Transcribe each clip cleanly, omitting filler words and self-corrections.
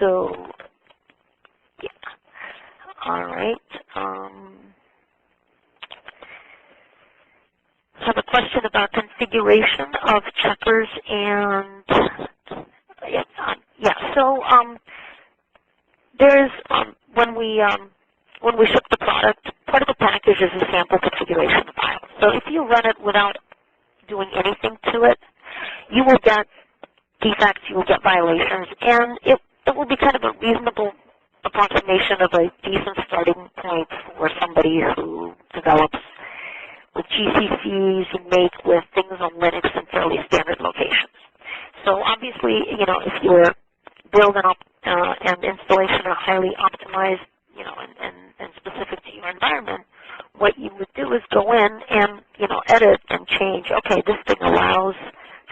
So, yeah. All right. I have a question about configuration of checkers and So there's when we ship the product, part of the package is a sample configuration file. So if you run it without doing anything to it, you will get defects, you will get violations, and it will be kind of a reasonable approximation of a decent starting point for somebody who develops with GCCs and make with things on Linux in fairly standard locations. So obviously, if you're building up an installation are highly optimized, and specific to your environment, what you would do is go in and, edit and change. Okay, this thing allows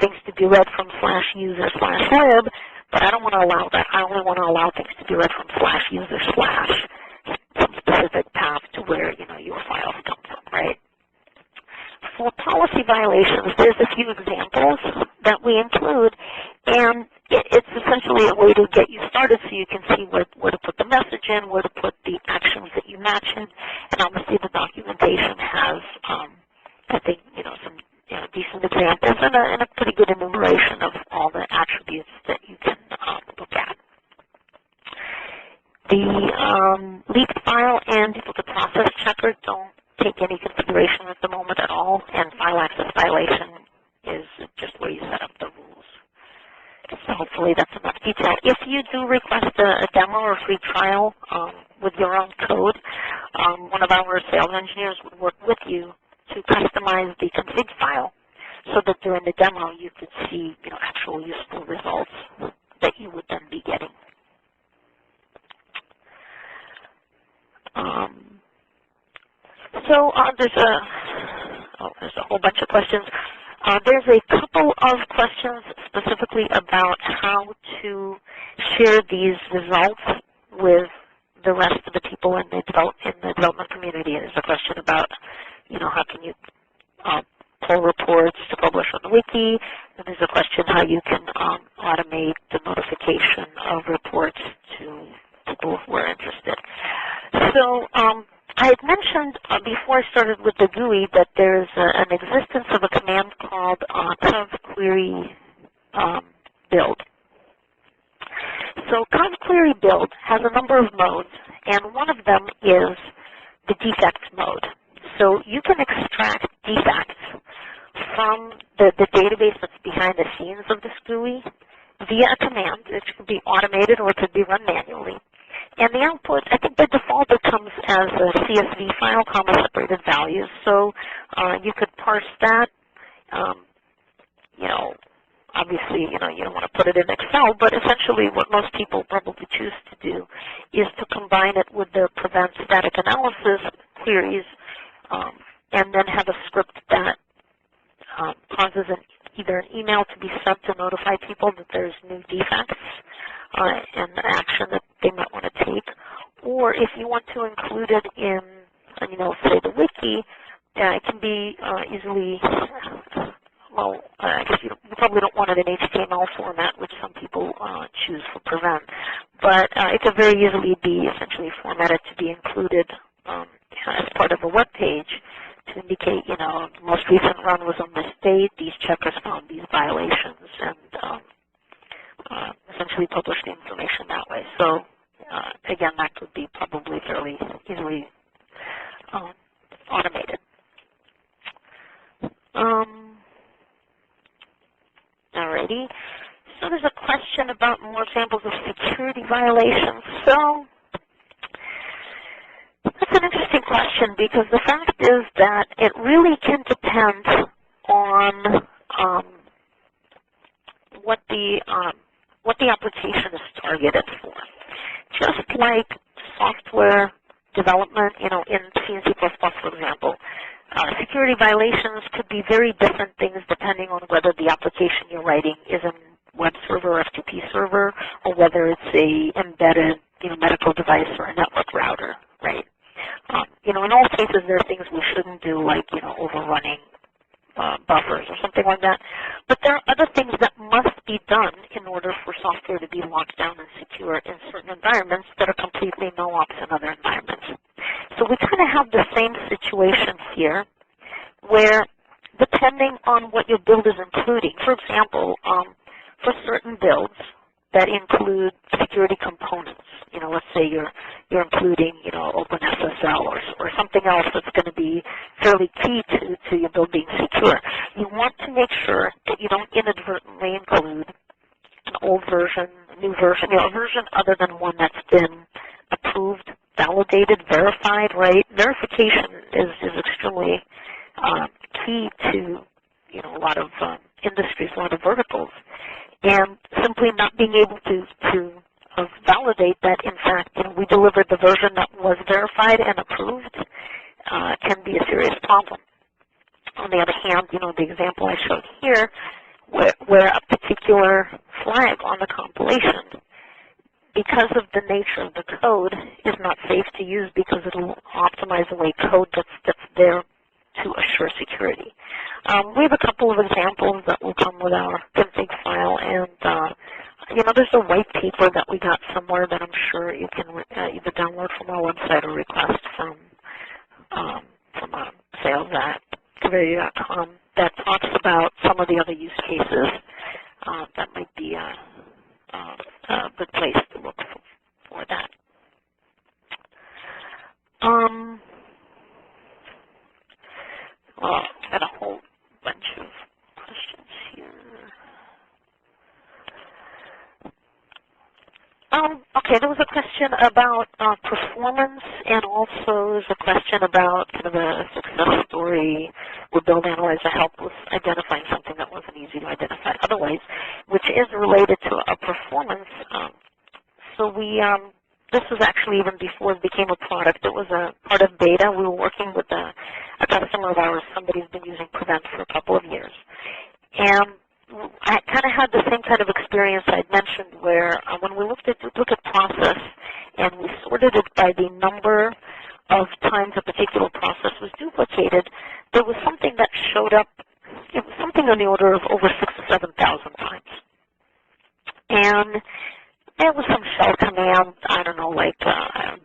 things to be read from /user/lib, but I don't want to allow that. I only want to allow things to be read from /user/ some specific path to where, your files come from, right? For policy violations, there's a few examples that we include, and it's essentially a way to get you started so you can see where to put the message in, where to put the actions that you match in, and obviously the documentation has, I think, some decent examples and a pretty good enumeration of all the attributes that you can look at. The leaked file and the process checker don't take any configuration at the moment at all, and file access violation is just where you set up the rules. So hopefully that's enough detail. If you do request a demo or free trial with your own code, one of our sales engineers would work with you to customize the config file so that during the demo you could see actual useful results that you would then be getting. There's a whole bunch of questions. There's a couple of questions specifically about how to share these results with the rest of the people in the development community. There's a question about, how can you pull reports to publish on the wiki, and there's a question how you can automate the notification of reports to people who are interested. So I had mentioned before I started with the GUI that there's an existence of a command called conv-query build. So conv-query build has a number of modes, and one of them is the defects mode. So you can extract defects from the database that's behind the scenes of this GUI via a command, which could be automated or it could be run manually. And the output, I think by default it comes as a CSV file, comma-separated values. So you could parse that. Obviously, you don't want to put it in Excel, but essentially what most people probably choose to do is to combine it with their prevent static analysis queries and then have a script that causes either an email to be sent to notify people that there's new defects and the action that they might want to take, or if you want to include it in, say the wiki, it can be easily, I guess you probably don't want it in HTML format, which some people choose for prevent, but it could very easily be essentially formatted to be included as part of a web page to indicate, the most recent run was on this date, these checkers found these violations, and essentially publish the information that way. So again, that could be probably fairly easily automated. Alrighty. So there's a question about more examples of security violations. So that's an interesting question because the fact is that it really can depend on what the application is targeted for. Just like software development, in C and C++, for example, security violations could be very different things depending on whether the application you're writing is a web server or FTP server, or whether it's a embedded, medical device or a network router, right? In all cases, there are things we shouldn't do, like, overrunning buffers or something like that. But there are other things that must be done in order easier for software to be locked down and secure in certain environments that are completely no-ops in other environments. So we kind of have the same situation here where depending on what your build is including, for example, for certain builds that include security components, let's say you're including, OpenSSL or something else that's going to be fairly key to your build being secure. You want to make sure that you don't inadvertently include an old version, a new version, a version other than one that's been approved, validated, verified, right? Verification is extremely key to, a lot of industries, a lot of verticals. And simply not being able to validate that, in fact, we delivered the version that was verified and approved can be a serious problem. On the other hand, the example I showed here, where a particular flag on the compilation, because of the nature of the code, is not safe to use because it will optimize away code that's there to assure security. We have a couple of examples that will come with our config file, and there's a white paper that we got somewhere that I'm sure you can either download from our website or request from sales@Coverity.com that talks about some of the other use cases. That might be a good place to look for that. Well, I've got a whole bunch of questions here. Okay, there was a question about performance, and also there's a question about kind of a success story where Build Analyzer helped with identifying something that wasn't easy to identify otherwise, which is related to a performance. So this was actually even before it became a product. It was a part of beta. We were working with a customer of ours, somebody who's been using Prevent for a couple of years. And I kind of had the same kind of experience I'd mentioned where when we look at process and we sorted it by the number of times a particular process was duplicated, there was something that showed up. It was something on the order of over 6,000 to 7,000 times. And there was some shell command, I don't know, like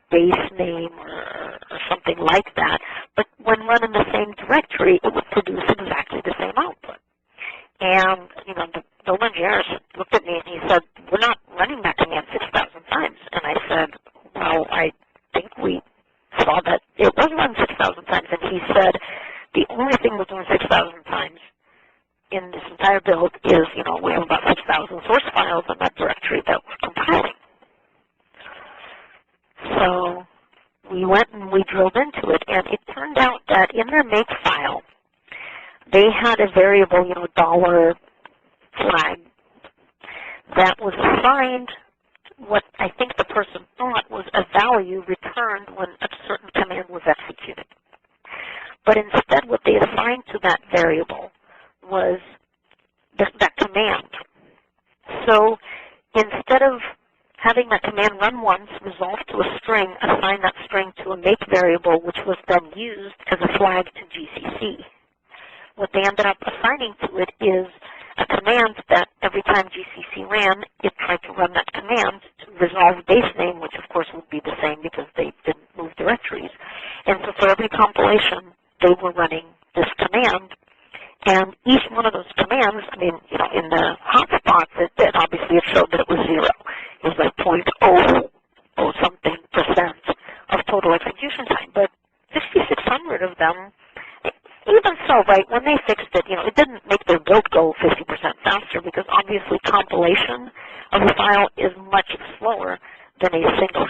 base name or something like that. But when run in the same directory, it would produce exactly the same output. And, the build engineer looked at me and he said, we're not running that command 6,000 times. And I said, well, I think we saw that it was run 6,000 times. And he said, the only thing we're doing 6,000 times in this entire build is, we have about 6,000 source files in that directory that we're compiling. So we went and we drilled into it, and it turned out that in their make file, they had a variable, dollar flag that was assigned what I think the person thought was a value returned when a certain command was executed. But instead what they assigned to that variable was that command. So instead of having that command run once, resolve to a string, assign that string to a make variable, which was then used as a flag to GCC. What they ended up assigning to it is a command that every time GCC ran, it tried to run that command to resolve base name, which of course would be the same because they didn't move directories. And so for every compilation, they were running this command. And each one of those commands, in the hotspots, it obviously it showed that it was 0. It was like 0.0 something percent of total execution time. But 5,600 of them, even so, right, when they fixed it, it didn't make their build go 50% faster because obviously compilation of a file is much slower than a single